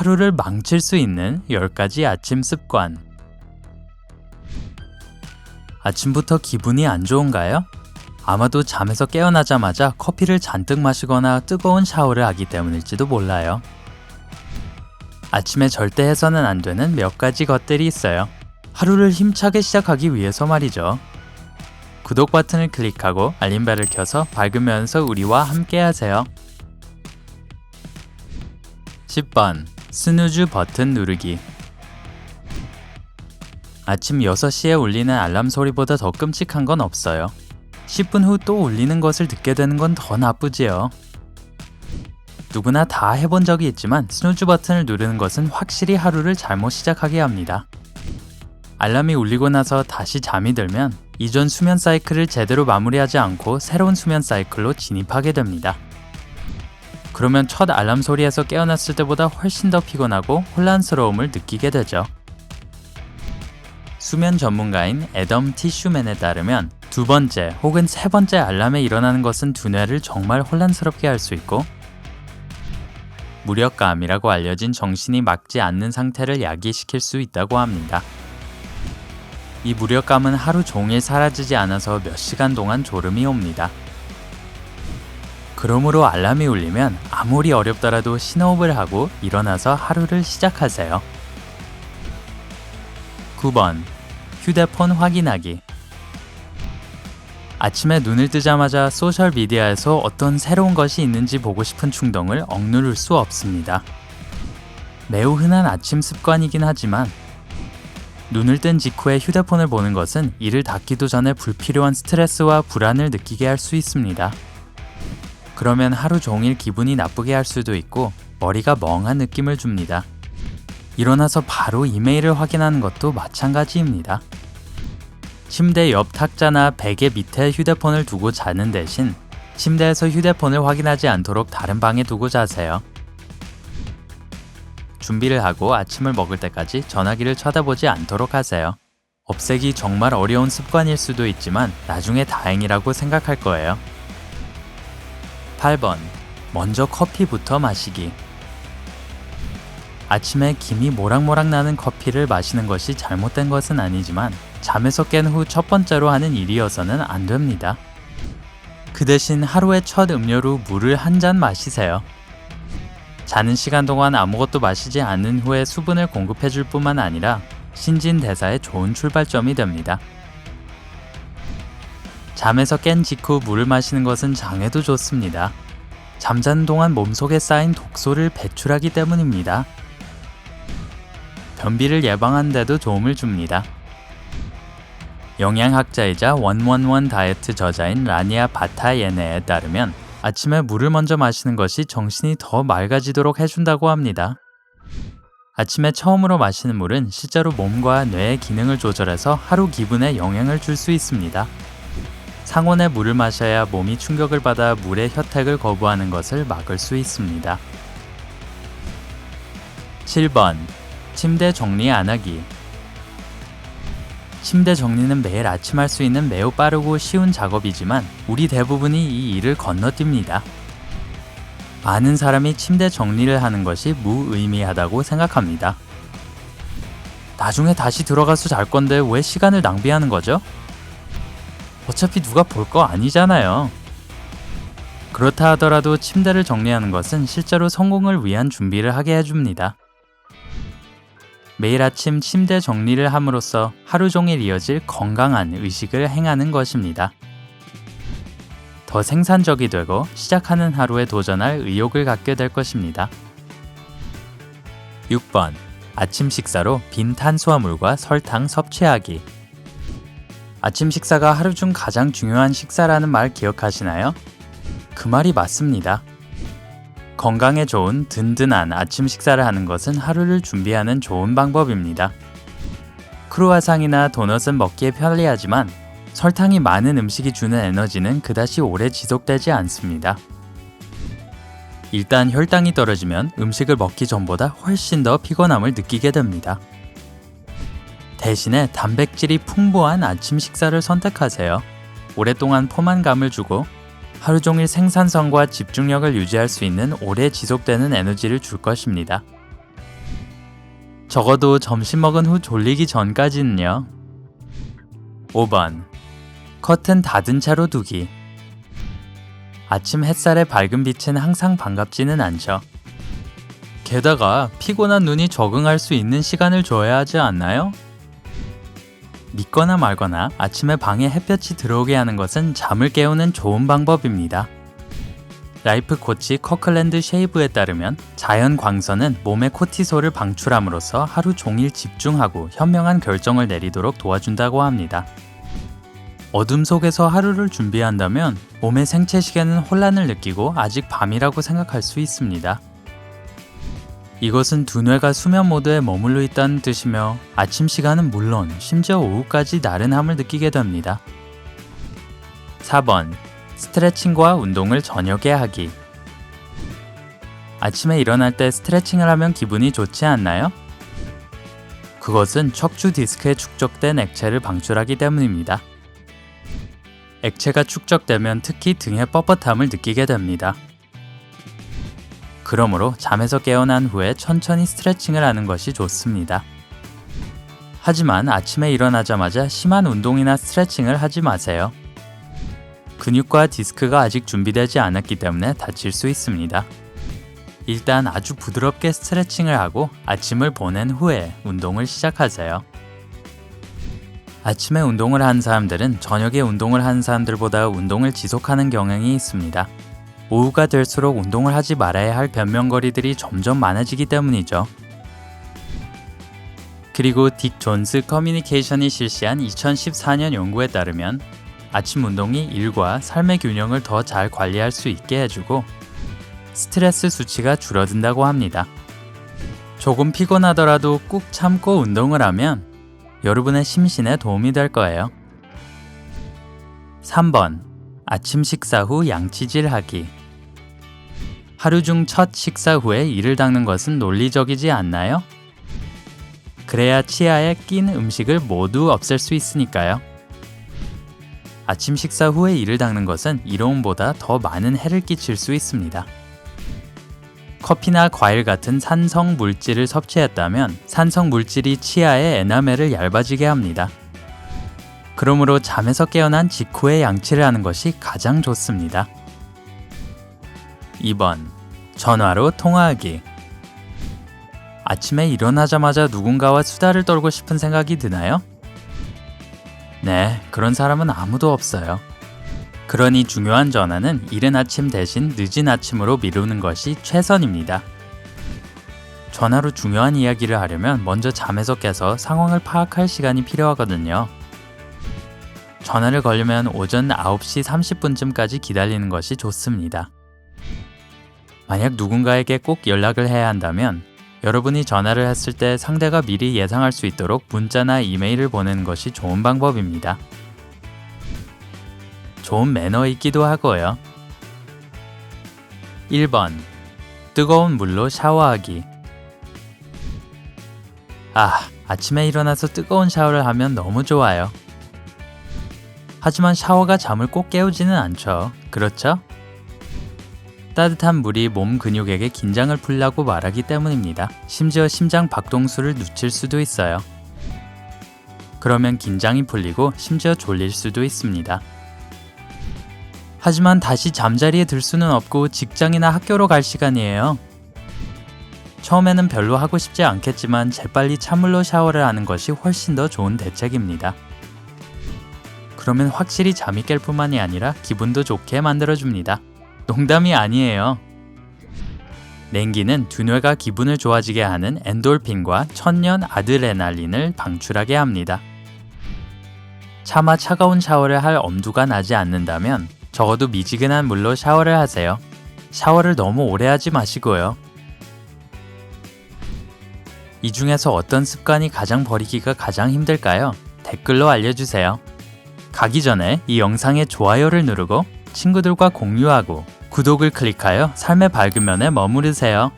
하루를 망칠 수 있는 10가지 아침 습관. 아침부터 기분이 안 좋은가요? 아마도 잠에서 깨어나자마자 커피를 잔뜩 마시거나 뜨거운 샤워를 하기 때문일지도 몰라요. 아침에 절대 해서는 안 되는 몇 가지 것들이 있어요. 하루를 힘차게 시작하기 위해서 말이죠. 구독 버튼을 클릭하고 알림벨을 켜서 밝으면서 우리와 함께 하세요. 10번. 스누즈 버튼 누르기. 아침 6시에 울리는 알람 소리보다 더 끔찍한 건 없어요. 10분 후 또 울리는 것을 듣게 되는 건 더 나쁘지요. 누구나 다 해본 적이 있지만 스누즈 버튼을 누르는 것은 확실히 하루를 잘못 시작하게 합니다. 알람이 울리고 나서 다시 잠이 들면 이전 수면 사이클을 제대로 마무리하지 않고 새로운 수면 사이클로 진입하게 됩니다. 그러면 첫 알람 소리에서 깨어났을 때보다 훨씬 더 피곤하고 혼란스러움을 느끼게 되죠. 수면 전문가인 애덤 티슈맨에 따르면 두 번째 혹은 세 번째 알람에 일어나는 것은 두뇌를 정말 혼란스럽게 할 수 있고 무력감이라고 알려진 정신이 맑지 않는 상태를 야기시킬 수 있다고 합니다. 이 무력감은 하루 종일 사라지지 않아서 몇 시간 동안 졸음이 옵니다. 그러므로 알람이 울리면 아무리 어렵더라도 심호흡을 하고 일어나서 하루를 시작하세요. 9번. 휴대폰 확인하기. 아침에 눈을 뜨자마자 소셜미디어에서 어떤 새로운 것이 있는지 보고 싶은 충동을 억누를 수 없습니다. 매우 흔한 아침 습관이긴 하지만 눈을 뜬 직후에 휴대폰을 보는 것은 이를 닫기도 전에 불필요한 스트레스와 불안을 느끼게 할 수 있습니다. 그러면 하루 종일 기분이 나쁘게 할 수도 있고 머리가 멍한 느낌을 줍니다. 일어나서 바로 이메일을 확인하는 것도 마찬가지입니다. 침대 옆 탁자나 베개 밑에 휴대폰을 두고 자는 대신 침대에서 휴대폰을 확인하지 않도록 다른 방에 두고 자세요. 준비를 하고 아침을 먹을 때까지 전화기를 쳐다보지 않도록 하세요. 없애기 정말 어려운 습관일 수도 있지만 나중에 다행이라고 생각할 거예요. 8번. 먼저 커피부터 마시기. 아침에 김이 모락모락 나는 커피를 마시는 것이 잘못된 것은 아니지만 잠에서 깬 후 첫 번째로 하는 일이어서는 안 됩니다. 그 대신 하루의 첫 음료로 물을 한 잔 마시세요. 자는 시간 동안 아무것도 마시지 않은 후에 수분을 공급해 줄 뿐만 아니라 신진대사에 좋은 출발점이 됩니다. 잠에서 깬 직후 물을 마시는 것은 장에도 좋습니다. 잠자는 동안 몸속에 쌓인 독소를 배출하기 때문입니다. 변비를 예방하는 데도 도움을 줍니다. 영양학자이자 111 다이어트 저자인 라니아 바타예네에 따르면 아침에 물을 먼저 마시는 것이 정신이 더 맑아지도록 해준다고 합니다. 아침에 처음으로 마시는 물은 실제로 몸과 뇌의 기능을 조절해서 하루 기분에 영향을 줄 수 있습니다. 상온의 물을 마셔야 몸이 충격을 받아 물의 혜택을 거부하는 것을 막을 수 있습니다. 7번. 침대 정리 안 하기. 침대 정리는 매일 아침 할 수 있는 매우 빠르고 쉬운 작업이지만 우리 대부분이 이 일을 건너뜁니다. 많은 사람이 침대 정리를 하는 것이 무의미하다고 생각합니다. 나중에 다시 들어가서 잘 건데 왜 시간을 낭비하는 거죠? 어차피 누가 볼 거 아니잖아요. 그렇다 하더라도 침대를 정리하는 것은 실제로 성공을 위한 준비를 하게 해줍니다. 매일 아침 침대 정리를 함으로써 하루 종일 이어질 건강한 의식을 행하는 것입니다. 더 생산적이 되고 시작하는 하루에 도전할 의욕을 갖게 될 것입니다. 6번. 아침 식사로 빈 탄수화물과 설탕 섭취하기. 아침 식사가 하루 중 가장 중요한 식사라는 말 기억하시나요? 그 말이 맞습니다. 건강에 좋은 든든한 아침 식사를 하는 것은 하루를 준비하는 좋은 방법입니다. 크루아상이나 도넛은 먹기에 편리하지만 설탕이 많은 음식이 주는 에너지는 그다지 오래 지속되지 않습니다. 일단 혈당이 떨어지면 음식을 먹기 전보다 훨씬 더 피곤함을 느끼게 됩니다. 대신에 단백질이 풍부한 아침 식사를 선택하세요. 오랫동안 포만감을 주고 하루 종일 생산성과 집중력을 유지할 수 있는 오래 지속되는 에너지를 줄 것입니다. 적어도 점심 먹은 후 졸리기 전까지는요. 5번. 커튼 닫은 채로 두기. 아침 햇살의 밝은 빛은 항상 반갑지는 않죠. 게다가 피곤한 눈이 적응할 수 있는 시간을 줘야 하지 않나요? 믿거나 말거나 아침에 방에 햇볕이 들어오게 하는 것은 잠을 깨우는 좋은 방법입니다. 라이프 코치 커클랜드 쉐이브에 따르면 자연 광선은 몸의 코티솔을 방출함으로써 하루 종일 집중하고 현명한 결정을 내리도록 도와준다고 합니다. 어둠 속에서 하루를 준비한다면 몸의 생체 시계는 혼란을 느끼고 아직 밤이라고 생각할 수 있습니다. 이것은 두뇌가 수면 모드에 머물러 있다는 뜻이며 아침 시간은 물론 심지어 오후까지 나른함을 느끼게 됩니다. 4번. 스트레칭과 운동을 저녁에 하기. 아침에 일어날 때 스트레칭을 하면 기분이 좋지 않나요? 그것은 척추 디스크에 축적된 액체를 방출하기 때문입니다. 액체가 축적되면 특히 등의 뻣뻣함을 느끼게 됩니다. 그러므로 잠에서 깨어난 후에 천천히 스트레칭을 하는 것이 좋습니다. 하지만 아침에 일어나자마자 심한 운동이나 스트레칭을 하지 마세요. 근육과 디스크가 아직 준비되지 않았기 때문에 다칠 수 있습니다. 일단 아주 부드럽게 스트레칭을 하고 아침을 보낸 후에 운동을 시작하세요. 아침에 운동을 한 사람들은 저녁에 운동을 한 사람들보다 운동을 지속하는 경향이 있습니다. 오후가 될수록 운동을 하지 말아야 할 변명거리들이 점점 많아지기 때문이죠. 그리고 딕 존스 커뮤니케이션이 실시한 2014년 연구에 따르면 아침 운동이 일과 삶의 균형을 더 잘 관리할 수 있게 해주고 스트레스 수치가 줄어든다고 합니다. 조금 피곤하더라도 꾹 참고 운동을 하면 여러분의 심신에 도움이 될 거예요. 3번. 아침 식사 후 양치질하기. 하루 중 첫 식사 후에 이를 닦는 것은 논리적이지 않나요? 그래야 치아에 낀 음식을 모두 없앨 수 있으니까요. 아침 식사 후에 이를 닦는 것은 이로움보다 더 많은 해를 끼칠 수 있습니다. 커피나 과일 같은 산성 물질을 섭취했다면 산성 물질이 치아의 에나멜을 얇아지게 합니다. 그러므로 잠에서 깨어난 직후에 양치를 하는 것이 가장 좋습니다. 2번. 전화로 통화하기. 아침에 일어나자마자 누군가와 수다를 떨고 싶은 생각이 드나요? 네, 그런 사람은 아무도 없어요. 그러니 중요한 전화는 이른 아침 대신 늦은 아침으로 미루는 것이 최선입니다. 전화로 중요한 이야기를 하려면 먼저 잠에서 깨서 상황을 파악할 시간이 필요하거든요. 전화를 걸려면 오전 9시 30분쯤까지 기다리는 것이 좋습니다. 만약 누군가에게 꼭 연락을 해야 한다면 여러분이 전화를 했을 때 상대가 미리 예상할 수 있도록 문자나 이메일을 보내는 것이 좋은 방법입니다. 좋은 매너이기도 하고요. 1번. 뜨거운 물로 샤워하기. 아침에 일어나서 뜨거운 샤워를 하면 너무 좋아요. 하지만 샤워가 잠을 꼭 깨우지는 않죠. 그렇죠? 따뜻한 물이 몸 근육에게 긴장을 풀라고 말하기 때문입니다. 심지어 심장 박동수를 늦출 수도 있어요. 그러면 긴장이 풀리고 심지어 졸릴 수도 있습니다. 하지만 다시 잠자리에 들 수는 없고 직장이나 학교로 갈 시간이에요. 처음에는 별로 하고 싶지 않겠지만 재빨리 찬물로 샤워를 하는 것이 훨씬 더 좋은 대책입니다. 그러면 확실히 잠이 깰 뿐만이 아니라 기분도 좋게 만들어줍니다. 농담이 아니에요. 냉기는 두뇌가 기분을 좋아지게 하는 엔돌핀과 천년 아드레날린을 방출하게 합니다. 차마 차가운 샤워를 할 엄두가 나지 않는다면 적어도 미지근한 물로 샤워를 하세요. 샤워를 너무 오래 하지 마시고요. 이 중에서 어떤 습관이 가장 버리기가 가장 힘들까요? 댓글로 알려주세요. 가기 전에 이 영상에 좋아요를 누르고 친구들과 공유하고 구독을 클릭하여 삶의 밝은 면에 머무르세요.